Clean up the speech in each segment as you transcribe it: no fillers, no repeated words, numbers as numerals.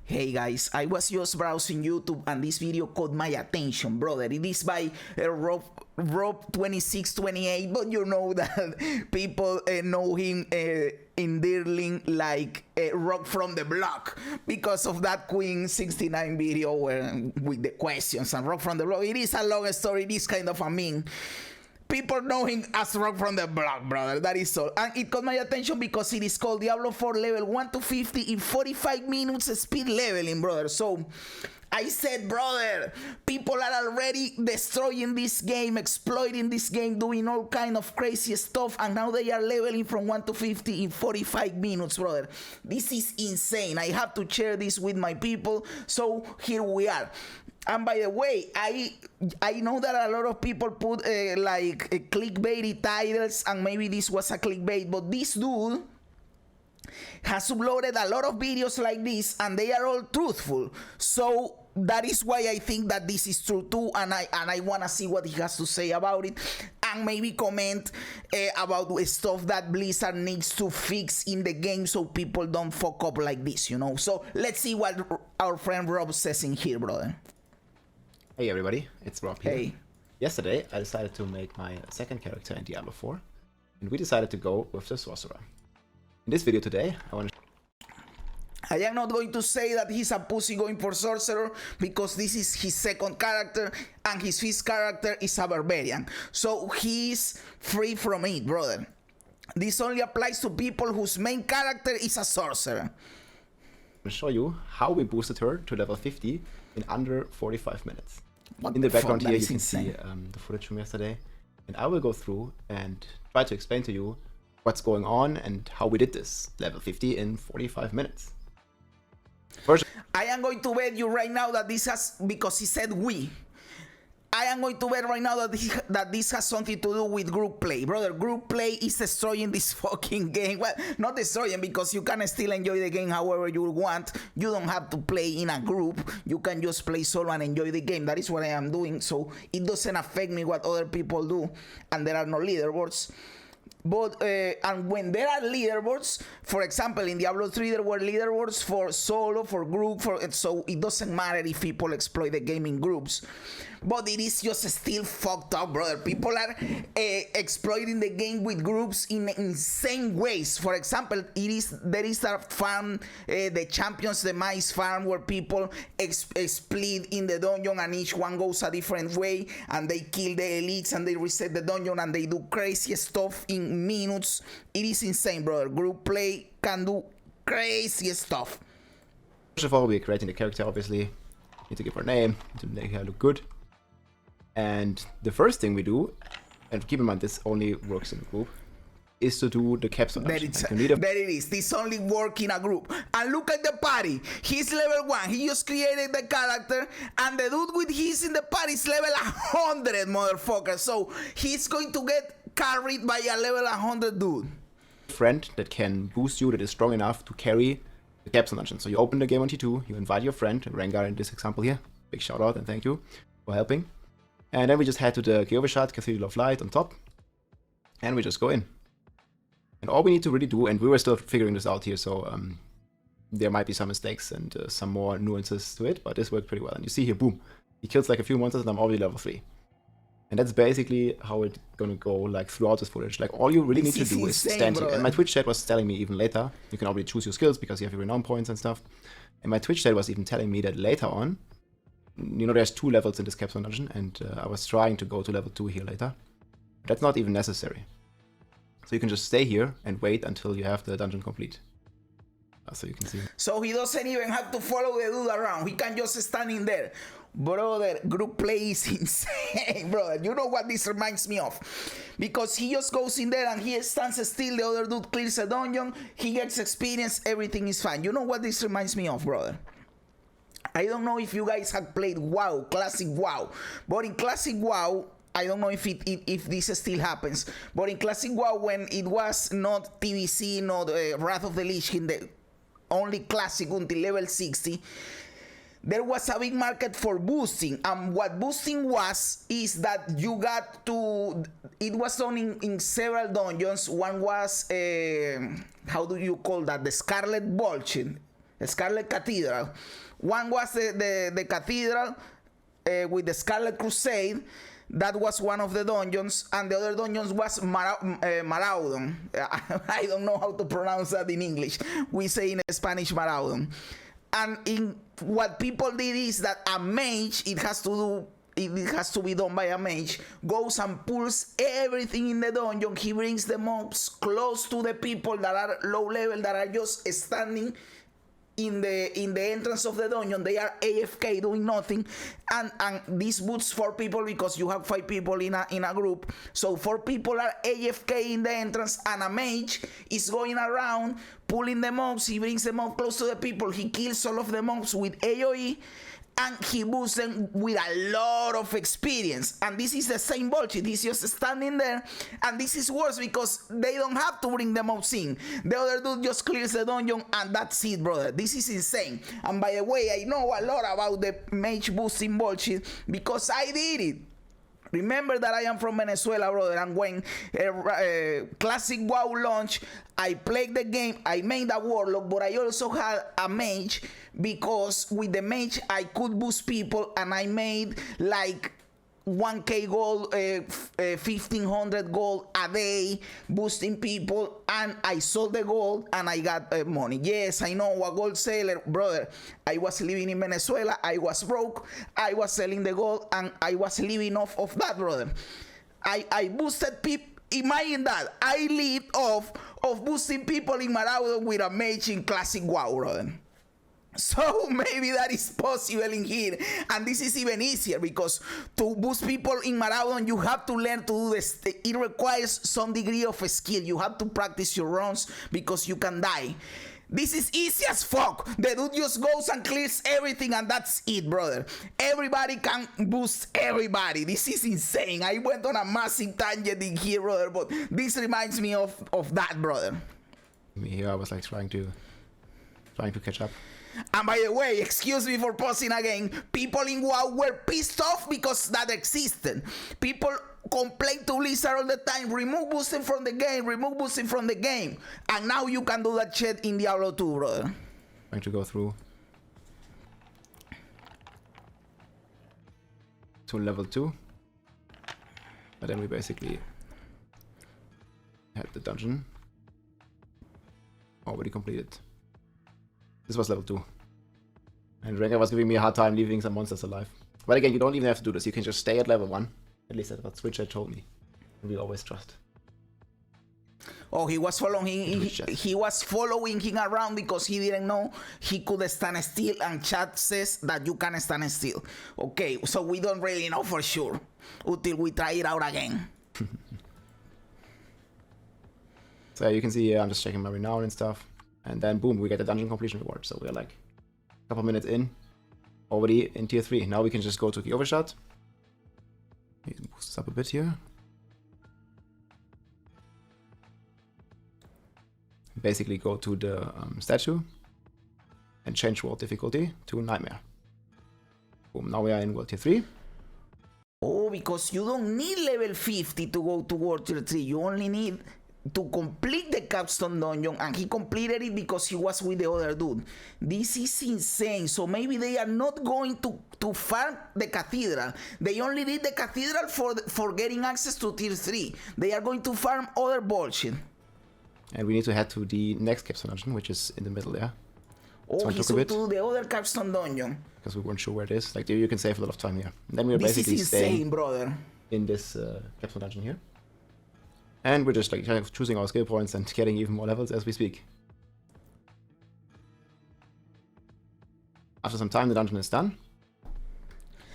Hey guys, I was just browsing YouTube and this video caught my attention, brother. It is by Rob2628, but you know that people know him endearingly like Rock from the Block because of that Queen 69 video with the questions and Rock from the Block. It is a long story, it is kind of a meme. People know him as Rock from the Block, brother. That is all. And it caught my attention because it is called Diablo 4 level 1 to 50 in 45 minutes speed leveling, brother. So I said, brother, people are already destroying this game, exploiting this game, doing all kind of crazy stuff, and now they are leveling from 1 to 50 in 45 minutes, brother. This is insane. I have to share this with my people. So here we are. And by the way, I know that a lot of people put like clickbaity titles, and maybe this was a clickbait, but this dude has uploaded a lot of videos like this, and they are all truthful. So that is why I think that this is true too, and I wanna see what he has to say about it, and maybe comment about stuff that Blizzard needs to fix in the game so people don't fuck up like this, you know. So let's see what our friend Rob says in here, brother. Hey everybody, it's Rob here. Hey. Yesterday I decided to make my second character in Diablo 4, and we decided to go with the Sorcerer. In this video today, I am not going to say that he's a pussy going for Sorcerer, because this is his second character and his first character is a Barbarian. So he's free from it, brother. This only applies to people whose main character is a Sorcerer. I'm going to show you how we boosted her to level 50 in under 45 minutes. What in the background fuck? here That you is can insane. see the footage from yesterday, and I will go through and try to explain to you what's going on and how we did this level 50 in 45 minutes. First, I am going to bet you right now that this has, because he said we, I am going to bet right now that this has something to do with group play. Brother, group play is destroying this fucking game. Well, not destroying, because you can still enjoy the game however you want. You don't have to play in a group. You can just play solo and enjoy the game. That is what I am doing. So it doesn't affect me what other people do. And there are no leaderboards. But and when there are leaderboards, for example, in Diablo 3 there were leaderboards for solo, for group, so it doesn't matter if people exploit the game in groups. But it is just still fucked up, brother. People are exploiting the game with groups in insane ways. For example, there is a farm, the Champions Demise farm, where people split in the dungeon and each one goes a different way, and they kill the elites and they reset the dungeon and they do crazy stuff in minutes. It is insane, brother. Group play can do crazy stuff. first of all, we're creating the character, obviously. Need to give her a name, to make her look good. And the first thing we do, and keep in mind this only works in a group, is to do the capstone action. There it is. This only work in a group. And look at the party. He's level 1. He just created the character, and the dude with his in the party is level 100, motherfucker. So he's going to get carried by a level 100 dude. Friend that can boost you, that is strong enough to carry the capstone dungeon. So you open the game on T2, you invite your friend, Rengar in this example here. Big shout out and thank you for helping. And then we just head to the Geovashad, Cathedral of Light on top, and we just go in. And all we need to really do, and we were still figuring this out here, so there might be some mistakes and some more nuances to it, but this worked pretty well. And you see here, boom, he kills like a few monsters and I'm already level 3. And that's basically how it's gonna go like throughout this footage. Like all you really need to do is stand here. And my Twitch chat was telling me even later, you can already choose your skills because you have your renown points and stuff. And my Twitch chat was even telling me that later on, you know, there's 2 levels in this capstone dungeon, and I was trying to go to level 2 here later. That's not even necessary. So you can just stay here and wait until you have the dungeon complete. So you can see. So he doesn't even have to follow the dude around. He can just stand in there. Brother, group play is insane, brother. You know what this reminds me of? Because he just goes in there and he stands still, the other dude clears a dungeon, he gets experience, everything is fine. You know what this reminds me of, brother? I don't know if you guys have played WoW, Classic WoW, but in Classic WoW, I don't know if this still happens, but in Classic WoW, when it was not TBC, not Wrath of the Lich King, the only Classic until level 60, there was a big market for boosting. And what boosting was, is that you got to, it was done in several dungeons. One was, how do you call that? The Scarlet Vulture. Scarlet Cathedral. One was the Cathedral with the Scarlet Crusade. That was one of the dungeons, and the other dungeons was Maraudon. I don't know how to pronounce that in English. We say in Spanish Maraudon. And in what people did is that a mage, it has to be done by a mage, goes and pulls everything in the dungeon. He brings the mobs close to the people that are low level, that are just standing in the entrance of the dungeon. They are AFK doing nothing, and this boosts 4 people because you have 5 people in a group. So 4 people are AFK in the entrance, and a mage is going around pulling the mobs. He brings the mob close to the people. He kills all of the mobs with AoE, and he boosts them with a lot of experience. And this is the same bullshit. He's just standing there, and this is worse because they don't have to bring them out in. The other dude just clears the dungeon, and that's it, brother. This is insane. And by the way, I know a lot about the mage boosting bullshit because I did it. Remember that I am from Venezuela, brother, and when Classic WoW launched, I played the game, I made a warlock, but I also had a mage, because with the mage I could boost people, and I made like 1k gold, 1500 gold a day boosting people, and I sold the gold and I got money. Yes, I know, a gold seller, brother. I was living in Venezuela, I was broke, I was selling the gold, and I was living off of that, brother. I boosted people. Imagine that. I lived off of boosting people in Maraudon with a mage in Classic WoW, brother. So maybe that is possible in here, and this is even easier because to boost people in Maraudon, you have to learn to do this. It requires some degree of skill. You have to practice your runs because you can die. This is easy as fuck. The dude just goes and clears everything, and that's it, brother. Everybody can boost everybody. This is insane. I went on a massive tangent in here, brother, but this reminds me of that, brother. Me here, I was like trying to catch up. And by the way, excuse me for pausing again, people in WoW were pissed off because that existed. People complain to Blizzard all the time, remove boosting from the game, remove boosting from the game. And now you can do that shit in Diablo 2, brother. Trying to go through to level 2. But then we basically had the dungeon already completed. This was level 2. And Rengar was giving me a hard time leaving some monsters alive. But again, you don't even have to do this. You can just stay at level 1. At least that's what Switch had told me. And we always trust. Oh, he was following he was following him around because he didn't know he could stand still, and chat says that you can stand still. Okay, so we don't really know for sure until we try it out again. So you can see I'm just checking my renown and stuff. And then boom, we get the dungeon completion reward. So we're like a couple minutes in, already in tier 3. Now we can just go to the overshot. Boost this up a bit here. Basically go to the statue and change world difficulty to nightmare. Boom, now we are in world tier 3. Oh, because you don't need level 50 to go to world tier 3. You only need to complete the capstone dungeon, and he completed it because he was with the other dude. This is insane. So maybe they are not going to farm the cathedral. They only did the cathedral for getting access to tier 3. They are going to farm other bullshit. And we need to head to the next capstone dungeon, which is in the middle there. Oh, he took to the other capstone dungeon because we weren't sure where it is. Like, you can save a lot of time here. And then we're this basically is insane, staying brother, in this capstone dungeon here. And we're just like kind of choosing our skill points and getting even more levels as we speak. After some time, the dungeon is done.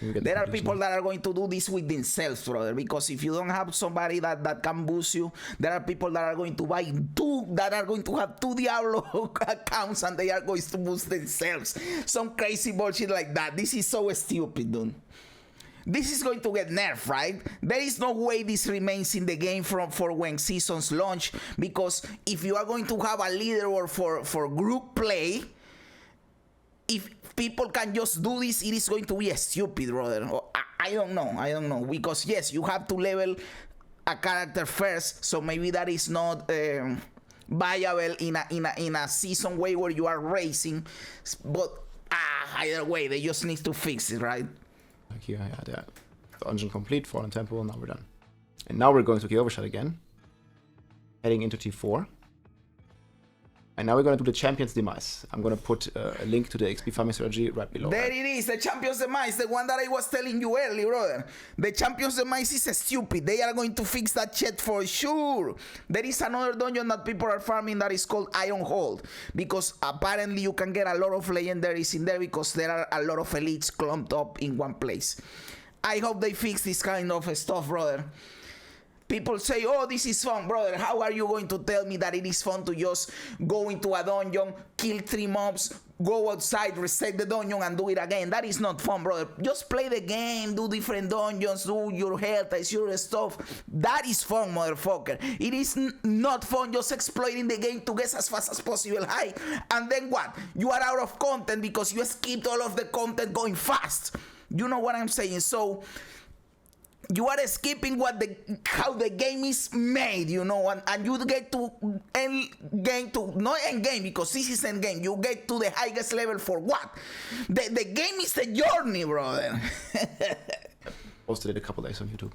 There are people that are going to do this with themselves, brother, because if you don't have somebody that can boost you, there are people that are going to buy that are going to have 2 Diablo accounts, and they are going to boost themselves. Some crazy bullshit like that. This is so stupid, dude. This is going to get nerfed, right? There is no way this remains in the game for when seasons launch, because if you are going to have a leaderboard for group play, if people can just do this, it is going to be stupid, brother. I don't know, because yes, you have to level a character first, so maybe that is not viable in a season way where you are racing. But either way, they just need to fix it, right? Like here, yeah, the dungeon complete, Fallen Temple, now we're done. And now we're going to the Overshot again, heading into T4. And now we're going to do the Champion's Demise. I'm going to put a link to the XP farming strategy right below. There it is, the Champion's Demise, the one that I was telling you earlier, brother. The Champion's Demise is stupid. They are going to fix that shit for sure. There is another dungeon that people are farming that is called Iron Hold, because apparently you can get a lot of legendaries in there because there are a lot of elites clumped up in one place. I hope they fix this kind of stuff, brother. People say, oh, this is fun, brother. How are you going to tell me that it is fun to just go into a dungeon, kill 3 mobs, go outside, reset the dungeon, and do it again? That is not fun, brother. Just play the game, do different dungeons, do your health, it's your stuff. That is fun, motherfucker. It is not fun just exploiting the game to get as fast as possible high. And then what? You are out of content because you skipped all of the content going fast. You know what I'm saying? So you are skipping how the game is made, you know, and you get to end game to not end game because this is end game. You get to the highest level for what? The game is a journey, brother. Posted it a couple days on YouTube,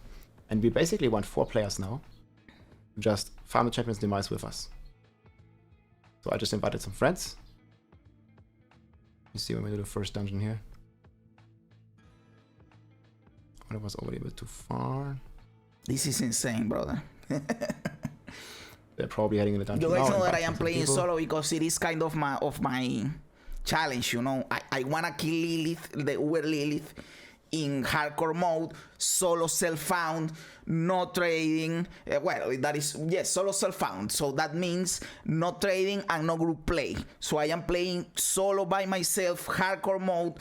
and we basically want 4 players now. Just farm the Champion's Demise with us. So I just invited some friends. You see when we do the first dungeon here. It was already a bit too far. This is insane, brother. They're probably heading in the dungeon. You guys now know that I am playing solo because it is kind of my challenge, you know. I wanna kill Lilith, the Uber Lilith, in hardcore mode, solo self-found, no trading. Well, that is, yes, solo self-found. So that means no trading and no group play. So I am playing solo by myself, hardcore mode,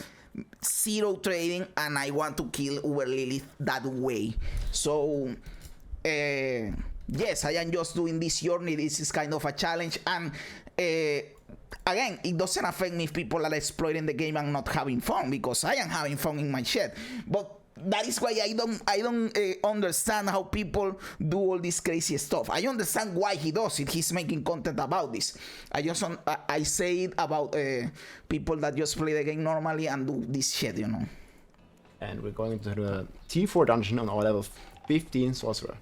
0 trading, and I want to kill Uber Lilith that way. So yes, I am just doing this journey. This is kind of a challenge, and again, it doesn't affect me if people are exploiting the game and not having fun, because I am having fun in my shit. But that is why I don't understand how people do all this crazy stuff. I understand why he does it. He's making content about this. I say it about people that just play the game normally and do this shit, you know. And we're going into the T4 dungeon on our level 15 sorcerer.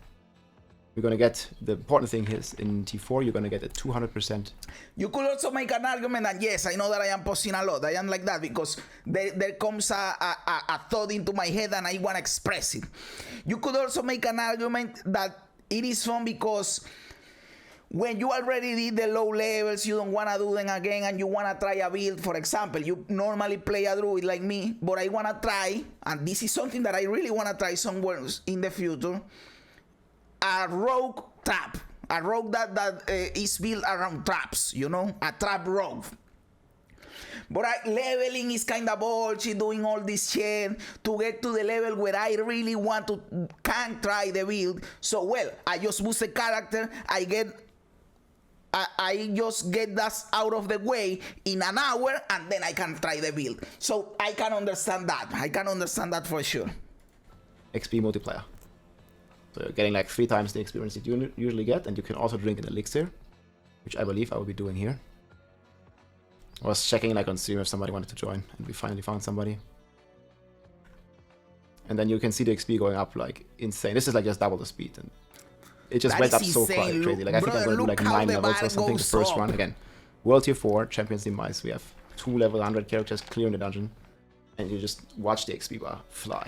We're gonna get, the important thing is in T4 you're gonna get a 200%. You could also make an argument, and yes, I know that I am posting a lot. I am like that because there comes a thought into my head and I wanna express it. You could also make an argument that it is fun because when you already did the low levels, you don't wanna do them again and you wanna try a build. For example, you normally play a druid like me, but I wanna try, and this is something that I really wanna try somewhere in the future, a rogue trap, a rogue that is built around traps, you know, a trap rogue. But leveling is kind of bullshit, doing all this shit to get to the level where I really want to can try the build. So well, I just boost the character, I just get that out of the way in an hour, and then I can try the build. So I can understand that. I can understand that for sure. XP multiplier. So you're getting like 3 times the experience that you usually get, and you can also drink an elixir, which I believe I will be doing here. I was checking like on stream if somebody wanted to join, and we finally found somebody. And then you can see the XP going up like insane. This is like just double the speed, and it just went up so crazy. Like I think I'm gonna do like 9 levels or something the first run again. World Tier 4, Champion's Demise. We have 2 level 100 characters clearing the dungeon, and you just watch the XP bar fly.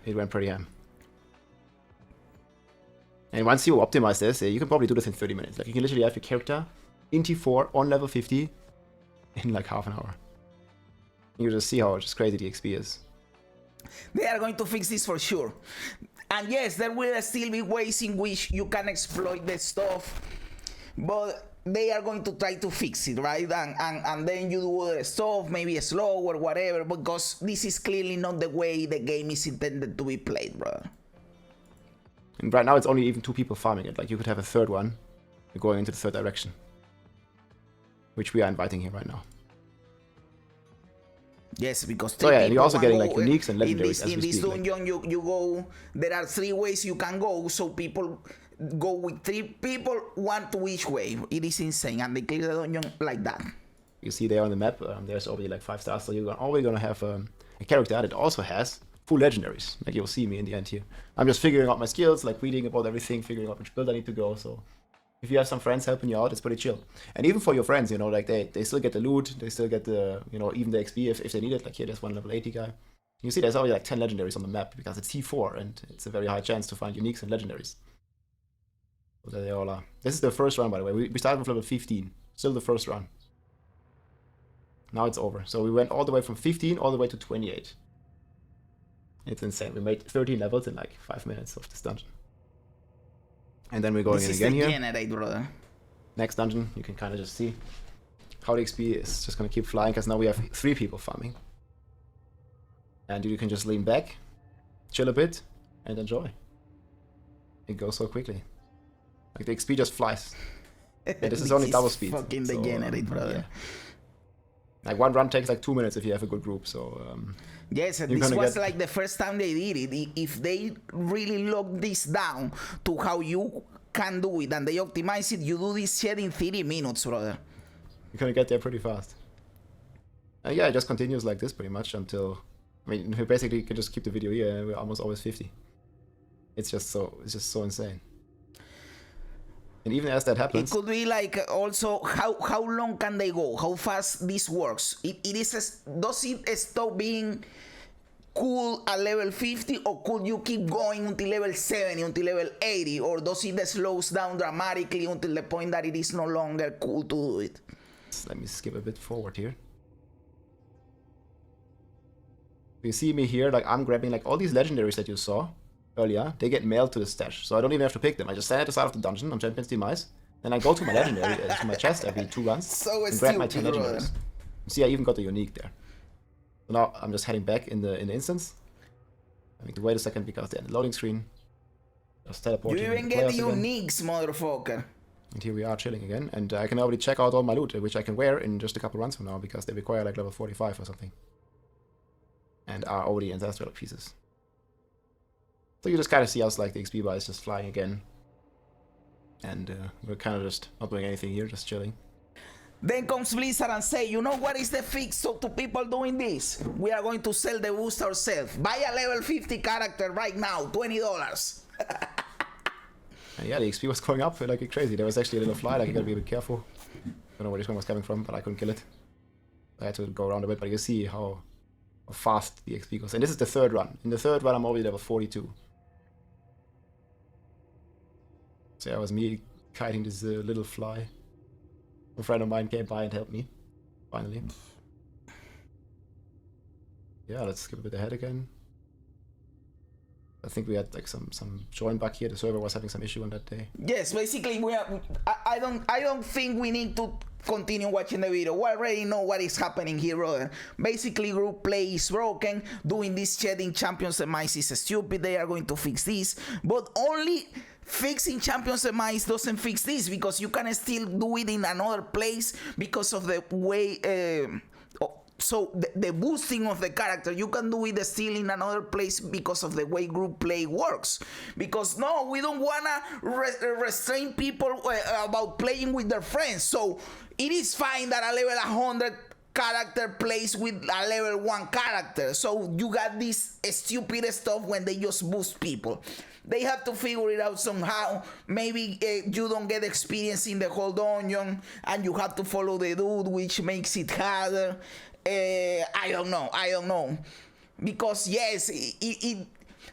It went pretty ham. And once you optimize this, you can probably do this in 30 minutes. Like you can literally have your character in T4 on level 50 in like half an hour. You just see how just crazy the XP is. They are going to fix this for sure. And yes, there will still be ways in which you can exploit the stuff, but they are going to try to fix it, right? And then you do other stuff, maybe slow or whatever, because this is clearly not the way the game is intended to be played, brother. And right now it's only even 2 people farming it. Like you could have a third one going into the third direction, which we are inviting here right now. Yes, because so yeah, and you're also getting like uniques and legendaries in this dungeon. You go. There are 3 ways you can go. So people go with 3 people, 1 to each wave. It is insane, and they clear the dungeon like that. You see there on the map, there's already like 5 stars, so you're always gonna have a character that also has full legendaries. Like you'll see me in the end here. I'm just figuring out my skills, like reading about everything, figuring out which build I need to go. So if you have some friends helping you out, it's pretty chill. And even for your friends, you know, like they still get the loot, they still get the, you know, even the XP if they need it. Like here, there's one level 80 guy. You see, there's already like 10 legendaries on the map because it's T4 and it's a very high chance to find uniques and legendaries. So there they all are. This is the first run, by the way. We started with level 15, still the first run. Now it's over. So we went all the way from 15 all the way to 28. It's insane. We made 13 levels in like 5 minutes of this dungeon. And then we're going in again here. Generate, brother. Next dungeon, you can kind of just see how the XP is just going to keep flying because now we have 3 people farming. And you can just lean back, chill a bit, and enjoy. It goes so quickly. Like the XP just flies. And this is only double speed. Fucking degenerate, brother. Yeah. Like one run takes like 2 minutes if you have a good group. So yes, and this was like the first time they did it. If they really lock this down to how you can do it and they optimize it, you do this shit in 30 minutes, brother. You're gonna get there pretty fast. Yeah, it just continues like this pretty much until, I mean, we basically can just keep the video here and we're almost always 50. It's just so insane. And even as that happens, it could be like also how long can they go? How fast this works? Does it stop being cool at level 50, or could you keep going until level 70, until level 80, or does it slows down dramatically until the point that it is no longer cool to do it? Let me skip a bit forward here. You see me here, like I'm grabbing like all these legendaries that you saw earlier. They get mailed to the stash, so I don't even have to pick them. I just stand at the side of the dungeon on Champion's Demise, then I go to my legendary, to my chest every 2 runs, and grab my 10 legendaries. See, I even got the unique there. So now I'm just heading back in the instance. I need to wait a second because they're in the loading screen. Just teleport. You even get the uniques, motherfucker. And here we are chilling again, and I can already check out all my loot, which I can wear in just a couple runs from now because they require like level 45 or something, and are already ancestral pieces. So you just kind of see us like the XP bar is just flying again, and we're kind of just not doing anything here, just chilling. Then comes Blizzard and say, you know what is the fix to people doing this? We are going to sell the boost ourselves. Buy a level 50 character right now, $20. And yeah, the XP was going up like crazy. There was actually a little fly, like you gotta be a bit careful. Don't know where this one was coming from, but I couldn't kill it. I had to go around a bit, but you see how fast the XP goes. And this is the 3rd run. In the 3rd run, I'm already level 42. So yeah, it was me kiting this little fly. A friend of mine came by and helped me, finally. Yeah, let's skip a bit ahead again. I think we had like some join bug here. The server was having some issue on that day. Yes, basically I don't think we need to continue watching the video. We already know what is happening here, brother. Basically, group play is broken. Doing this shedding champions demise is stupid. They are going to fix this, but only fixing champions demise doesn't fix this, because you can still do it in another place because of the way so the boosting of the character, you can do it still in another place because of the way group play works. Because no, we don't wanna restrain people about playing with their friends. So it is fine that a level 100 character plays with a level 1 character. So you got this stupid stuff when they just boost people. They have to figure it out somehow. Maybe you don't get experience in the whole dungeon and you have to follow the dude, which makes it harder. I don't know. Because yes,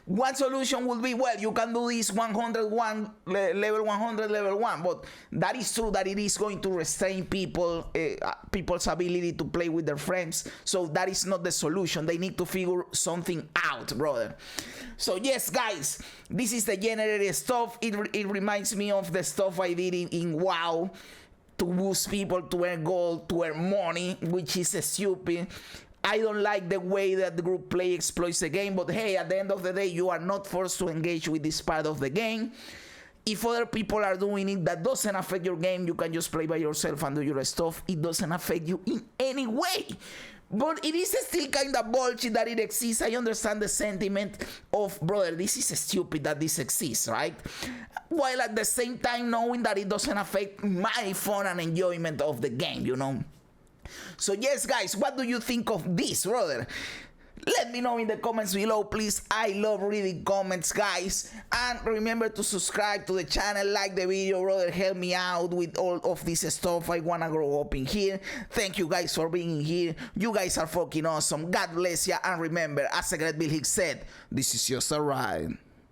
one solution would be, well, you can do this 101 level 100 level 1, but that is true that it is going to restrain people's ability to play with their friends. So that is not the solution. They need to figure something out, brother. So yes, guys, this is the generated stuff. It reminds me of the stuff I did in WoW to boost people, to earn gold, to earn money, which is stupid. I don't like the way that the group play exploits the game, but hey, at the end of the day, you are not forced to engage with this part of the game. If other people are doing it, that doesn't affect your game. You can just play by yourself and do your stuff. It doesn't affect you in any way. But it is still kind of bullshit that it exists. I understand the sentiment of, brother, this is stupid that this exists, right? While at the same time knowing that it doesn't affect my fun and enjoyment of the game, you know? So yes, guys, what do you think of this, brother? Let me know in the comments below, please. I love reading comments, guys. And remember to subscribe to the channel, like the video, brother. Help me out with all of this stuff. I wanna grow up in here. Thank you guys for being here. You guys are fucking awesome. God bless ya. And remember, as Secret Bill Hicks said, this is just a ride.